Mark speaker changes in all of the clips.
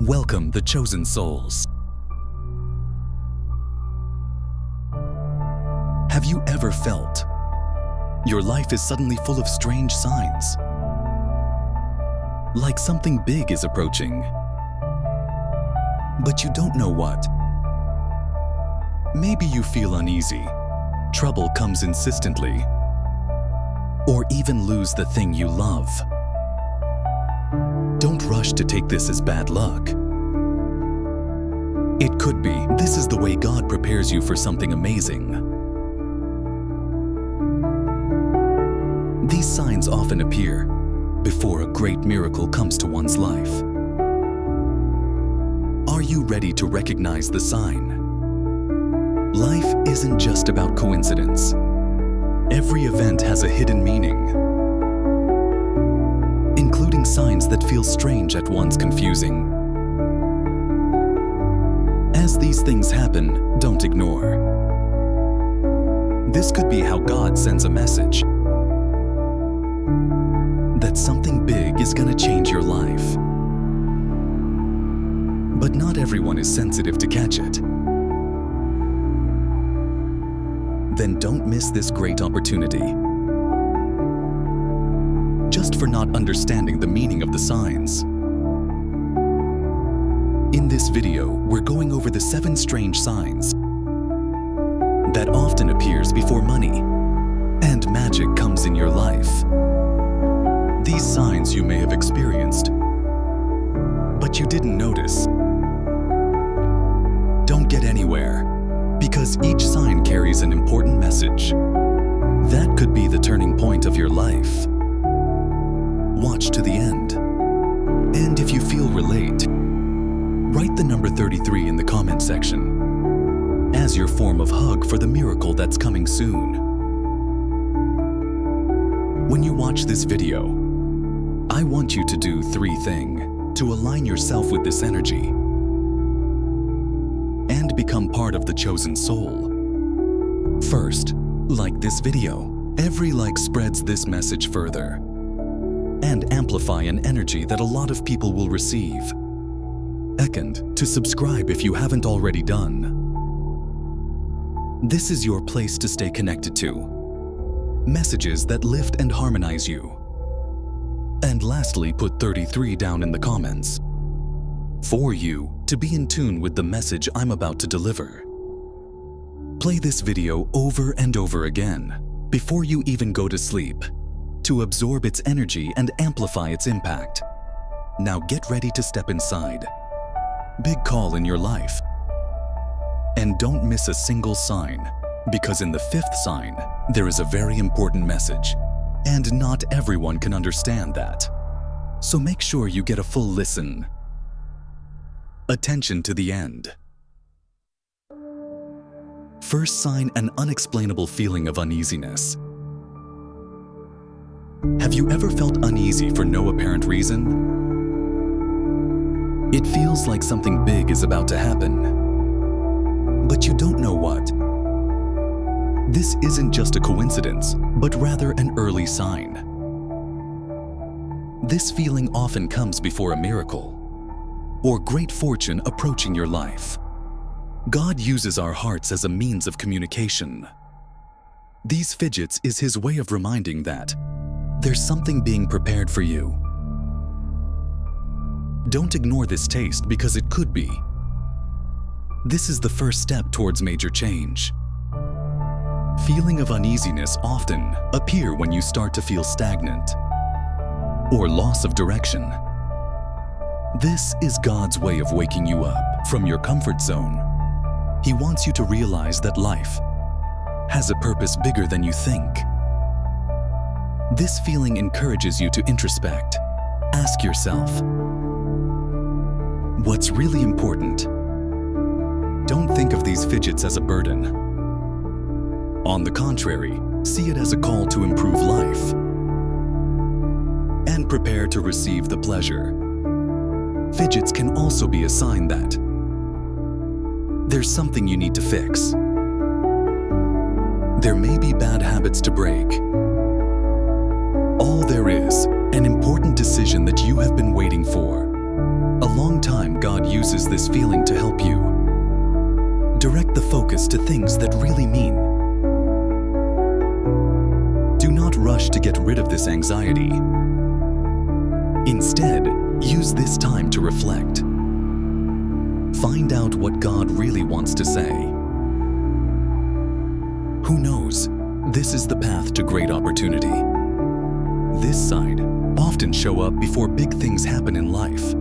Speaker 1: Welcome, the chosen souls. Have you ever felt your life is suddenly full of strange signs? Like something big is approaching, but you don't know what. Maybe you feel uneasy, trouble comes insistently, or even lose the thing you love. Don't rush to take this as bad luck. It could be this is the way God prepares you for something amazing. These signs often appear before a great miracle comes to one's life. Are you ready to recognize the sign? Life isn't just about coincidence. Every event has a hidden meaning, including signs that feel strange at once confusing. As these things happen, don't ignore. This could be how God sends a message that something big is going to change your life. But not everyone is sensitive to catch it. Then don't miss this great opportunity. Just for not understanding the meaning of the signs. In this video, we're going over the 7 strange signs that often appears before money and magic comes in your life. These signs you may have experienced, but you didn't notice. Don't get anywhere, because each sign carries an important message. That could be the turning point of your life. Watch to the end. And if you feel relate, write the number 33 in the comment section as your form of hug for the miracle that's coming soon. When you watch this video, I want you to do 3 things to align yourself with this energy and become part of the chosen soul. First, like this video. Every like spreads this message further and amplify an energy that a lot of people will receive. Second, to subscribe if you haven't already done. This is your place to stay connected to messages that lift and harmonize you. And lastly, put 33 down in the comments for you to be in tune with the message I'm about to deliver. Play this video over and over again before you even go to sleep to absorb its energy and amplify its impact. Now get ready to step inside. Big call in your life. And don't miss a single sign, because in the 5th sign, there is a very important message, and not everyone can understand that. So make sure you get a full listen. Attention to the end. First sign, an unexplainable feeling of uneasiness. Have you ever felt uneasy for no apparent reason? It feels like something big is about to happen, but you don't know what. This isn't just a coincidence, but rather an early sign. This feeling often comes before a miracle or great fortune approaching your life. God uses our hearts as a means of communication. These fidgets is His way of reminding that there's something being prepared for you. Don't ignore this taste, because it could be. This is the first step towards major change. Feeling of uneasiness often appear when you start to feel stagnant or loss of direction. This is God's way of waking you up from your comfort zone. He wants you to realize that life has a purpose bigger than you think. This feeling encourages you to introspect. Ask yourself, what's really important? Don't think of these fidgets as a burden. On the contrary, see it as a call to improve life and prepare to receive the pleasure. Fidgets can also be a sign that there's something you need to fix. There may be bad habits to break. All there is, an important decision that you have been waiting for. A long time, God uses this feeling to help you. Direct the focus to things that really mean. Do not rush to get rid of this anxiety. Instead, use this time to reflect. Find out what God really wants to say. Who knows? This is the path to great opportunity. This side often show up before big things happen in life.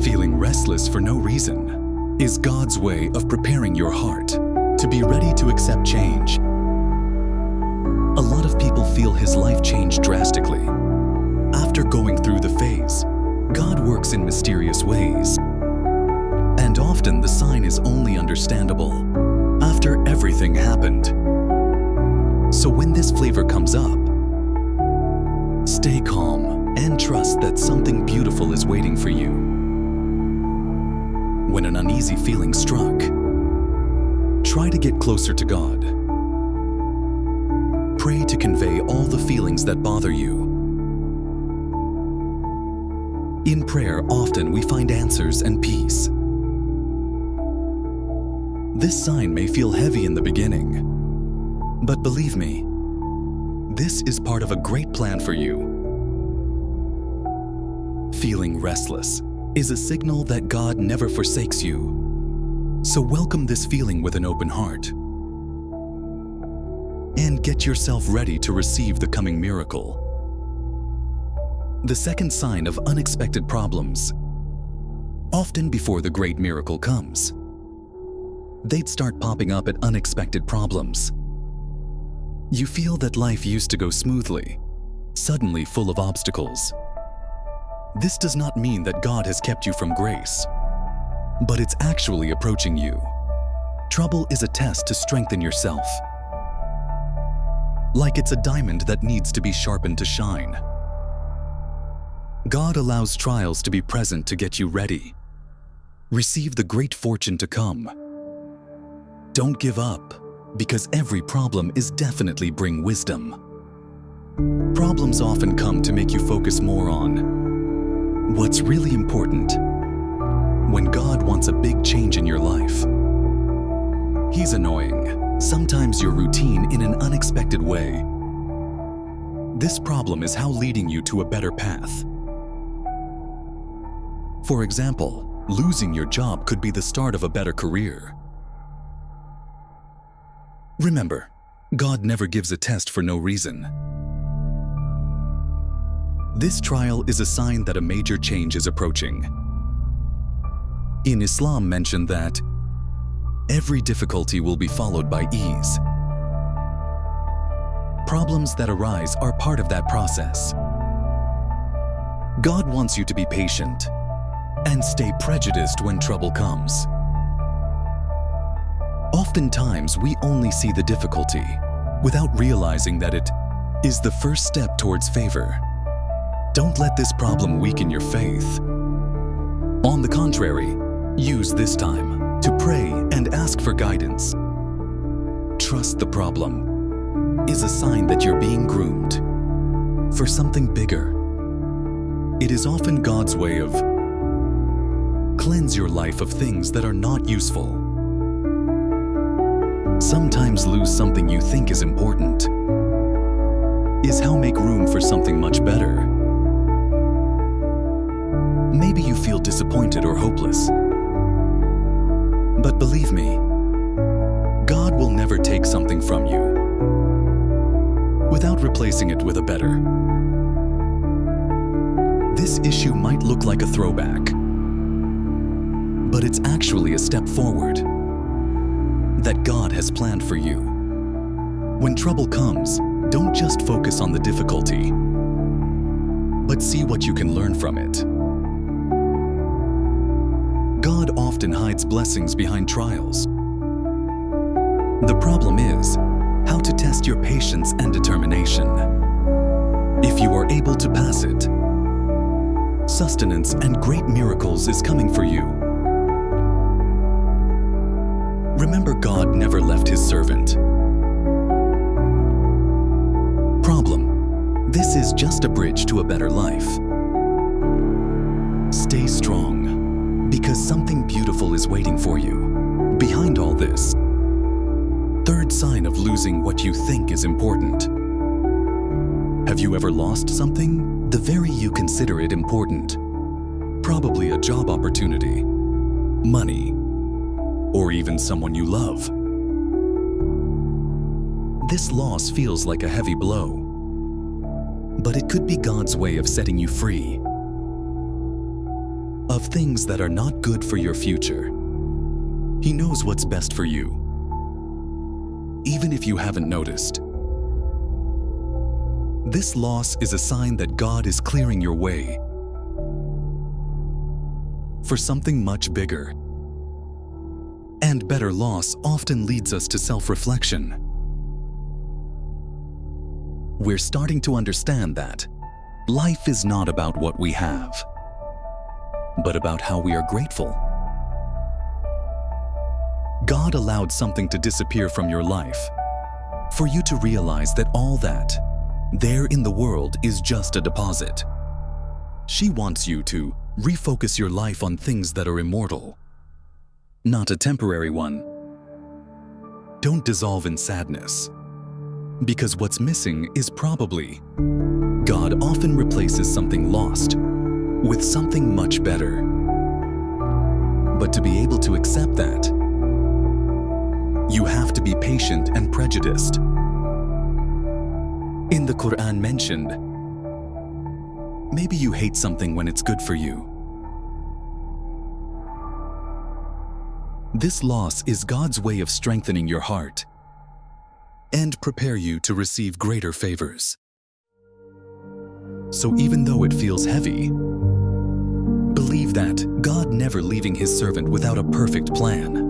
Speaker 1: Feeling restless for no reason is God's way of preparing your heart to be ready to accept change. A lot of people feel his life change drastically. After going through the phase, God works in mysterious ways. And often the sign is only understandable after everything happened. So when this flavor comes up, stay calm and trust that something beautiful is waiting for you. When an uneasy feeling struck, try to get closer to God. Pray to convey all the feelings that bother you. In prayer, often we find answers and peace. This sign may feel heavy in the beginning, but believe me, this is part of a great plan for you. Feeling restless is a signal that God never forsakes you. So welcome this feeling with an open heart. And get yourself ready to receive the coming miracle. The second sign of unexpected problems. Often before the great miracle comes, they'd start popping up at unexpected problems. You feel that life used to go smoothly, suddenly full of obstacles. This does not mean that God has kept you from grace, but it's actually approaching you. Trouble is a test to strengthen yourself. Like it's a diamond that needs to be sharpened to shine. God allows trials to be present to get you ready. Receive the great fortune to come. Don't give up, because every problem is definitely bring wisdom. Problems often come to make you focus more on what's really important. When God wants a big change in your life, He's annoying, sometimes your routine in an unexpected way. This problem is how leading you to a better path. For example, losing your job could be the start of a better career. Remember, God never gives a test for no reason. This trial is a sign that a major change is approaching. In Islam mentioned that every difficulty will be followed by ease. Problems that arise are part of that process. God wants you to be patient and stay prejudiced when trouble comes. Oftentimes, we only see the difficulty without realizing that it is the first step towards favor. Don't let this problem weaken your faith. On the contrary, use this time to pray and ask for guidance. Trust the problem is a sign that you're being groomed for something bigger. It is often God's way of cleanse your life of things that are not useful. Sometimes lose something you think is important is how make room for something much better. Maybe you feel disappointed or hopeless. But believe me, God will never take something from you without replacing it with a better. This issue might look like a throwback, but it's actually a step forward that God has planned for you. When trouble comes, don't just focus on the difficulty, but see what you can learn from it. God often hides blessings behind trials. The problem is how to test your patience and determination. If you are able to pass it, sustenance and great miracles is coming for you. Remember, God never left His servant. Problem: this is just a bridge to a better life. Stay strong, because something beautiful is waiting for you. Behind all this, third sign of losing what you think is important. Have you ever lost something? The very you consider it important. Probably a job opportunity, money, or even someone you love. This loss feels like a heavy blow, but it could be God's way of setting you free of things that are not good for your future. He knows what's best for you, even if you haven't noticed. This loss is a sign that God is clearing your way for something much bigger. And better loss often leads us to self-reflection. We're starting to understand that life is not about what we have, but about how we are grateful. God allowed something to disappear from your life for you to realize that all that there in the world is just a deposit. She wants you to refocus your life on things that are immortal, not a temporary one. Don't dissolve in sadness, because what's missing is probably God often replaces something lost with something much better. But to be able to accept that, you have to be patient and prejudiced. In the Quran mentioned, maybe you hate something when it's good for you. This loss is God's way of strengthening your heart and prepare you to receive greater favors. So even though it feels heavy, believe that God never leaving His servant without a perfect plan.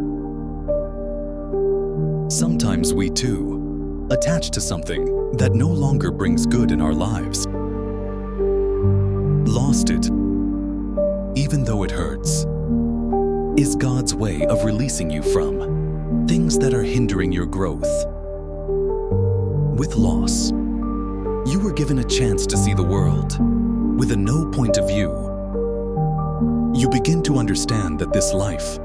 Speaker 1: Sometimes we too attach to something that no longer brings good in our lives. Lost it, even though it hurts, is God's way of releasing you from things that are hindering your growth. With loss, you were given a chance to see the world with a no point of view. You begin to understand that this life,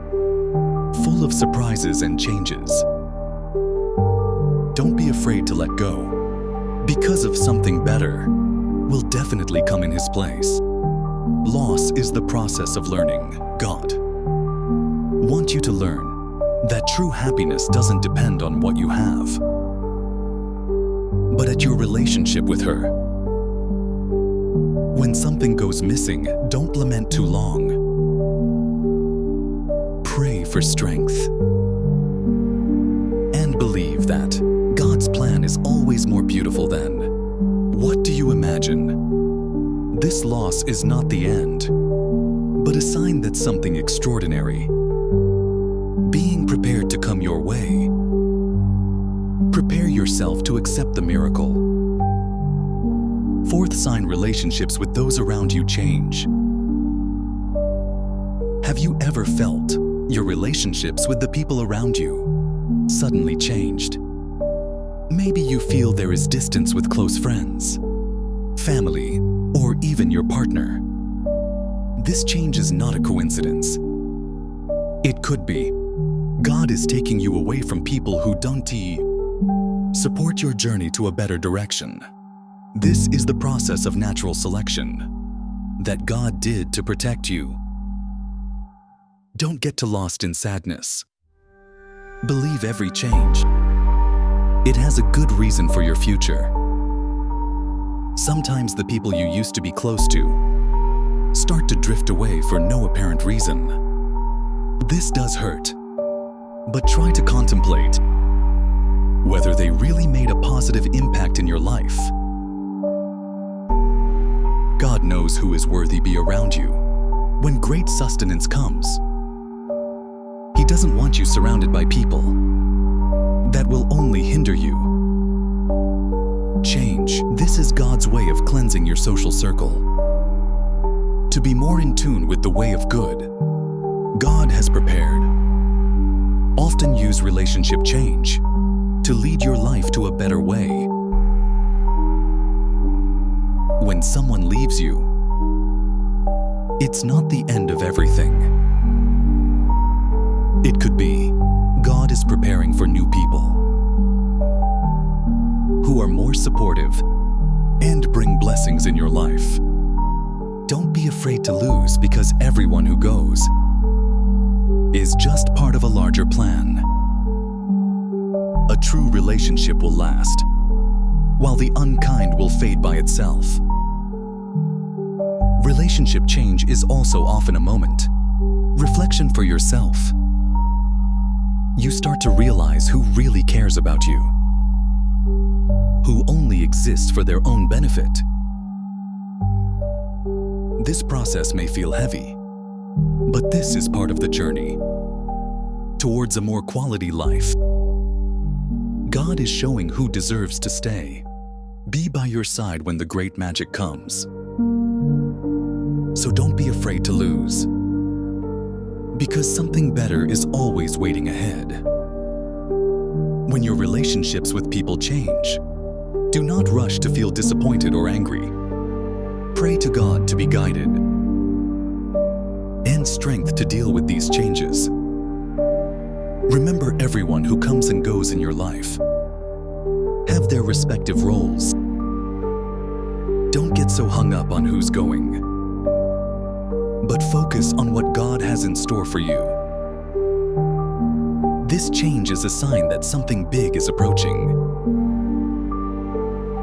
Speaker 1: full of surprises and changes, don't be afraid to let go, because of something better will definitely come in His place. Loss is the process of learning. God wants you to learn that true happiness doesn't depend on what you have, but at your relationship with her. When something goes missing, don't lament too long. Pray for strength and believe that God's plan is always more beautiful than what do you imagine. This loss is not the end, but a sign that something extraordinary being prepared to come your way. Prepare yourself to accept the miracle. Fourth sign: relationships with those around you change. Have you ever felt your relationships with the people around you suddenly changed? Maybe you feel there is distance with close friends, family, or even your partner. This change is not a coincidence. It could be God is taking you away from people who don't support your journey to a better direction. This is the process of natural selection that God did to protect you. Don't get too lost in sadness. Believe every change, it has a good reason for your future. Sometimes the people you used to be close to start to drift away for no apparent reason. This does hurt, but try to contemplate whether they really made a positive impact in your life. God knows who is worthy be around you. When great sustenance comes, He doesn't want you surrounded by people that will only hinder you. Change. This is God's way of cleansing your social circle. To be more in tune with the way of good, God has prepared. Often use relationship change to lead your life to a better way. When someone leaves you, It's not the end of everything. It could be God is preparing for new people who are more supportive and bring blessings in your life. Don't be afraid to lose, because everyone who goes is just part of a larger plan. A true relationship will last, while the unkind will fade by itself. Relationship change is also often a moment. Reflection for yourself. You start to realize who really cares about you, who only exists for their own benefit. This process may feel heavy, but this is part of the journey towards a more quality life. God is showing who deserves to stay. Be by your side when the great magic comes. So don't be afraid to lose, because something better is always waiting ahead. When your relationships with people change, do not rush to feel disappointed or angry. Pray to God to be guided and strength to deal with these changes. Remember, everyone who comes and goes in your life have their respective roles. Don't get so hung up on who's going, but focus on what God has in store for you. This change is a sign that something big is approaching,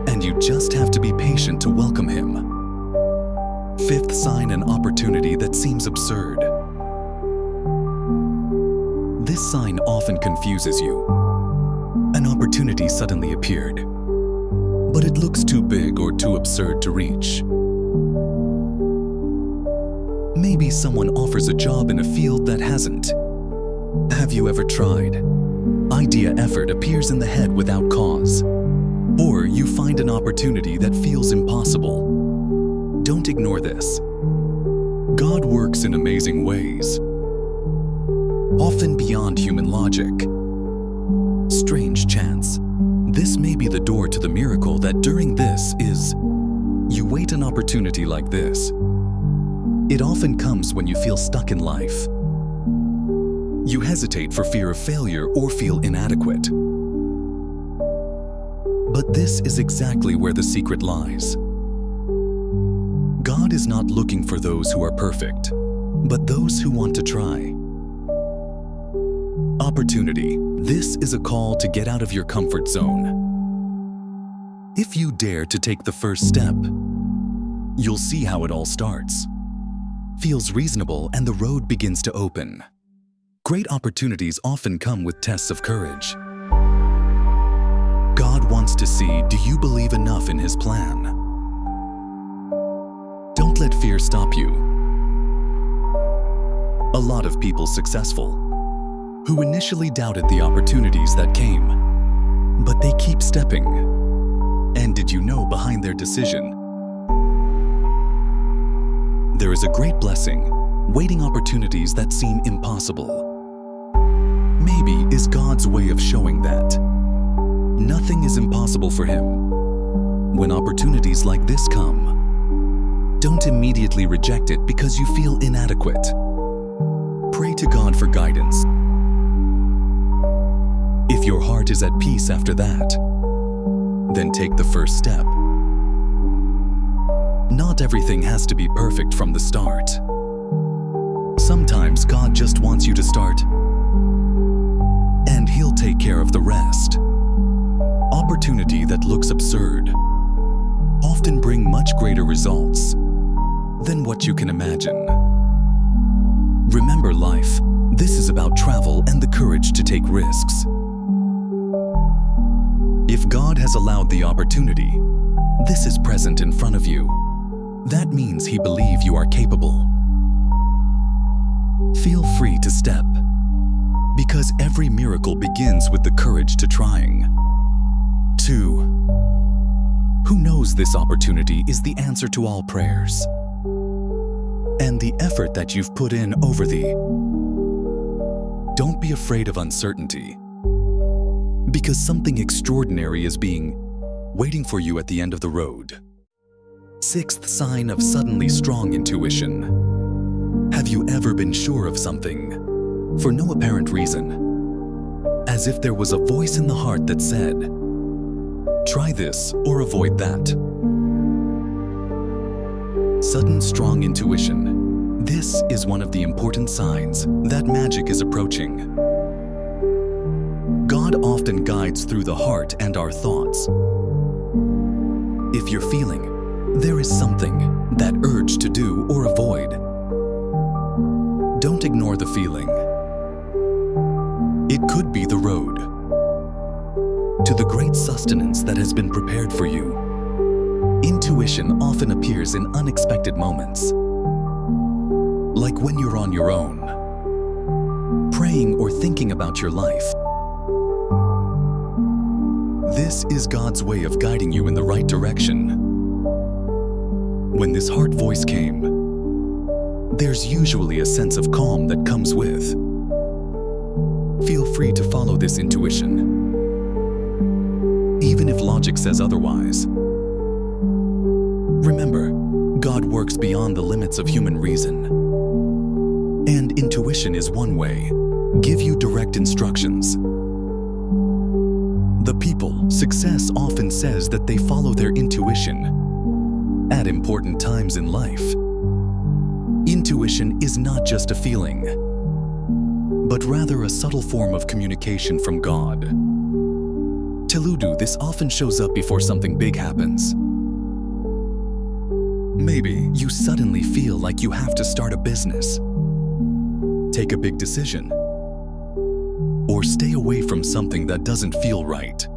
Speaker 1: and you just have to be patient to welcome Him. Fifth sign: an opportunity that seems absurd. This sign often confuses you. An opportunity suddenly appeared, but it looks too big or too absurd to reach. Maybe someone offers a job in a field that hasn't. Have you ever tried? Idea effort appears in the head without cause. Or you find an opportunity that feels impossible. Don't ignore this. God works in amazing ways, often beyond human logic. Strange chance. This may be the door to the miracle that during this is. You wait an opportunity like this. It often comes when you feel stuck in life. You hesitate for fear of failure or feel inadequate. But this is exactly where the secret lies. God is not looking for those who are perfect, but those who want to try. Opportunity. This is a call to get out of your comfort zone. If you dare to take the first step, you'll see how it all starts. Feels reasonable, and the road begins to open. Great opportunities often come with tests of courage. God wants to see, do you believe enough in His plan? Don't let fear stop you. A lot of people successful, who initially doubted the opportunities that came, but they keep stepping. And did you know behind their decision, there is a great blessing, waiting opportunities that seem impossible. Maybe is God's way of showing that nothing is impossible for Him. When opportunities like this come, don't immediately reject it because you feel inadequate. Pray to God for guidance. If your heart is at peace after that, then take the first step. Not everything has to be perfect from the start. Sometimes God just wants you to start, and He'll take care of the rest. Opportunity that looks absurd often bring much greater results than what you can imagine. Remember, life, this is about travel and the courage to take risks. If God has allowed the opportunity, this is present in front of you. That means He believes you are capable. Feel free to step, because every miracle begins with the courage to trying. 2. Who knows this opportunity is the answer to all prayers and the effort that you've put in over the. Don't be afraid of uncertainty, because something extraordinary is waiting for you at the end of the road. 6th sign of suddenly strong intuition. Have you ever been sure of something for no apparent reason? As if there was a voice in the heart that said, "Try this or avoid that." Sudden, strong intuition. This is one of the important signs that magic is approaching. God often guides through the heart and our thoughts. If you're feeling there is something, that urge to do or avoid, don't ignore the feeling. It could be the road to the great sustenance that has been prepared for you. Intuition often appears in unexpected moments, like when you're on your own, praying or thinking about your life. This is God's way of guiding you in the right direction. When this heart voice came, there's usually a sense of calm that comes with. Feel free to follow this intuition, even if logic says otherwise. Remember, God works beyond the limits of human reason. And intuition is one way. Give you direct instructions. The people, success often says that they follow their intuition at important times in life. Intuition is not just a feeling, but rather a subtle form of communication from God. Telugu, this often shows up before something big happens. Maybe you suddenly feel like you have to start a business, take a big decision, or stay away from something that doesn't feel right.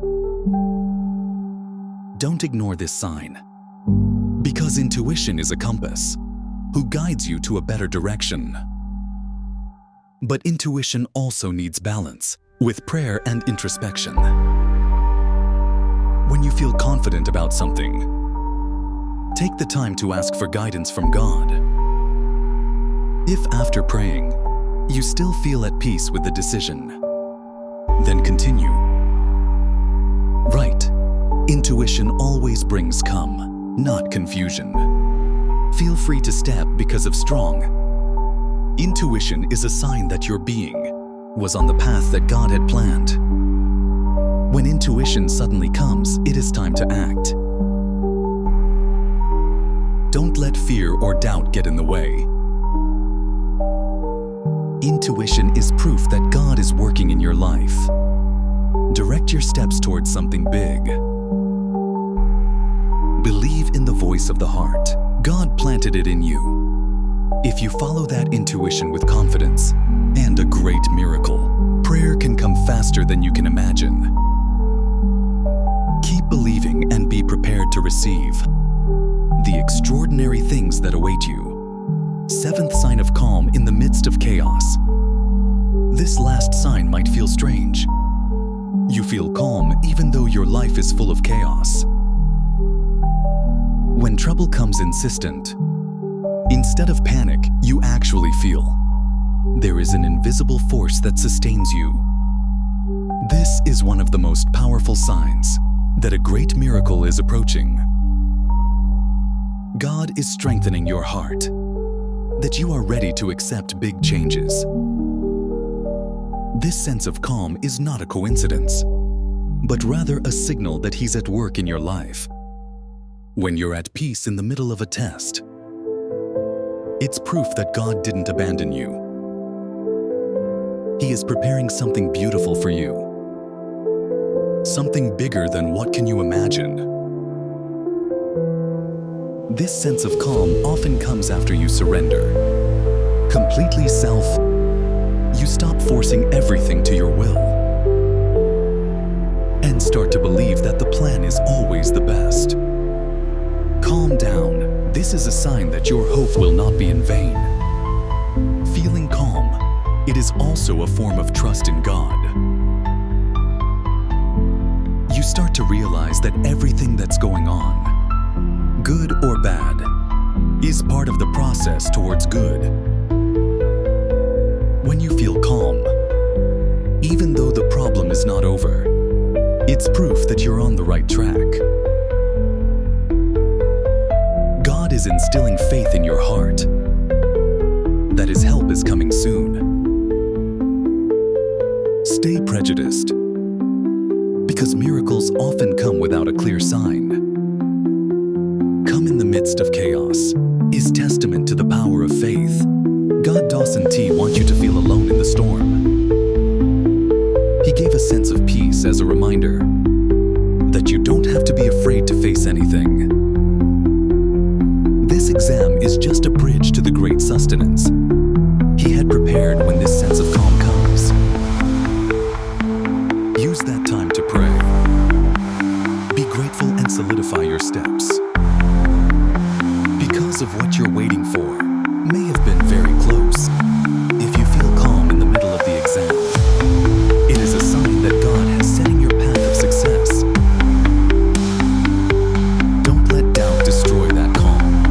Speaker 1: Don't ignore this sign, because intuition is a compass who guides you to a better direction. But intuition also needs balance with prayer and introspection. When you feel confident about something, take the time to ask for guidance from God. If after praying, you still feel at peace with the decision, then continue. Right. Intuition always brings calm, not confusion. Feel free to step because of strong. Intuition is a sign that your being was on the path that God had planned. When intuition suddenly comes, it is time to act. Don't let fear or doubt get in the way. Intuition is proof that God is working in your life. Direct your steps towards something big. Believe in the voice of the heart. God planted it in you. If you follow that intuition with confidence and a great miracle, prayer can come faster than you can imagine. Keep believing and be prepared to receive the extraordinary things that await you. Seventh sign of calm in the midst of chaos. This last sign might feel strange. You feel calm even though your life is full of chaos. When trouble comes insistent, instead of panic, you actually feel there is an invisible force that sustains you. This is one of the most powerful signs that a great miracle is approaching. God is strengthening your heart, that you are ready to accept big changes. This sense of calm is not a coincidence, but rather a signal that He's at work in your life. When you're at peace in the middle of a test, it's proof that God didn't abandon you. He is preparing something beautiful for you. Something bigger than what can you imagine. This sense of calm often comes after you surrender. Completely you stop forcing everything to your will and start to believe that the plan is always the best. Calm down. This is a sign that your hope will not be in vain. Feeling calm, it is also a form of trust in God. You start to realize that everything that's going on, good or bad, is part of the process towards good. When you feel calm, even though the problem is not over, it's proof that you're on the right track. God is instilling faith in your heart. that his help is coming soon. Stay prejudiced, because miracles often come without a clear sign. Come in the midst of chaos is testament to the power of faith. God Dawson T wants you to feel alone in the storm. He gave a sense of peace as a reminder that you don't have to be afraid to face anything. This exam is just a bridge to the great sustenance he had prepared when this sense of calm comes. Use that time to pray. Be grateful and solidify your steps. Because of what you're waiting for may have been very close. If you feel calm in the middle of the exam, it is a sign that God has set in your path of success. Don't let doubt destroy that calm.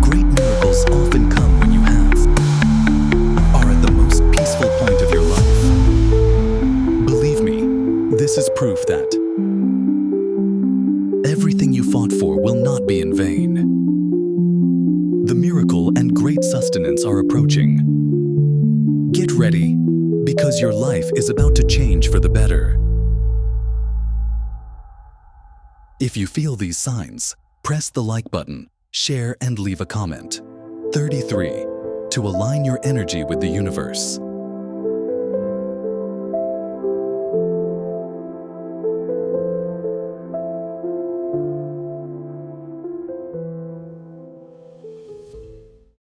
Speaker 1: Great miracles often come when you are at the most peaceful point of your life. Believe me, this is proof that everything you fought for will not be in vain. The miracle and great sustenance are approaching. Get ready, because your life is about to change for the better. If you feel these signs, press the like button, share, and leave a comment. 33. To align your energy with the universe.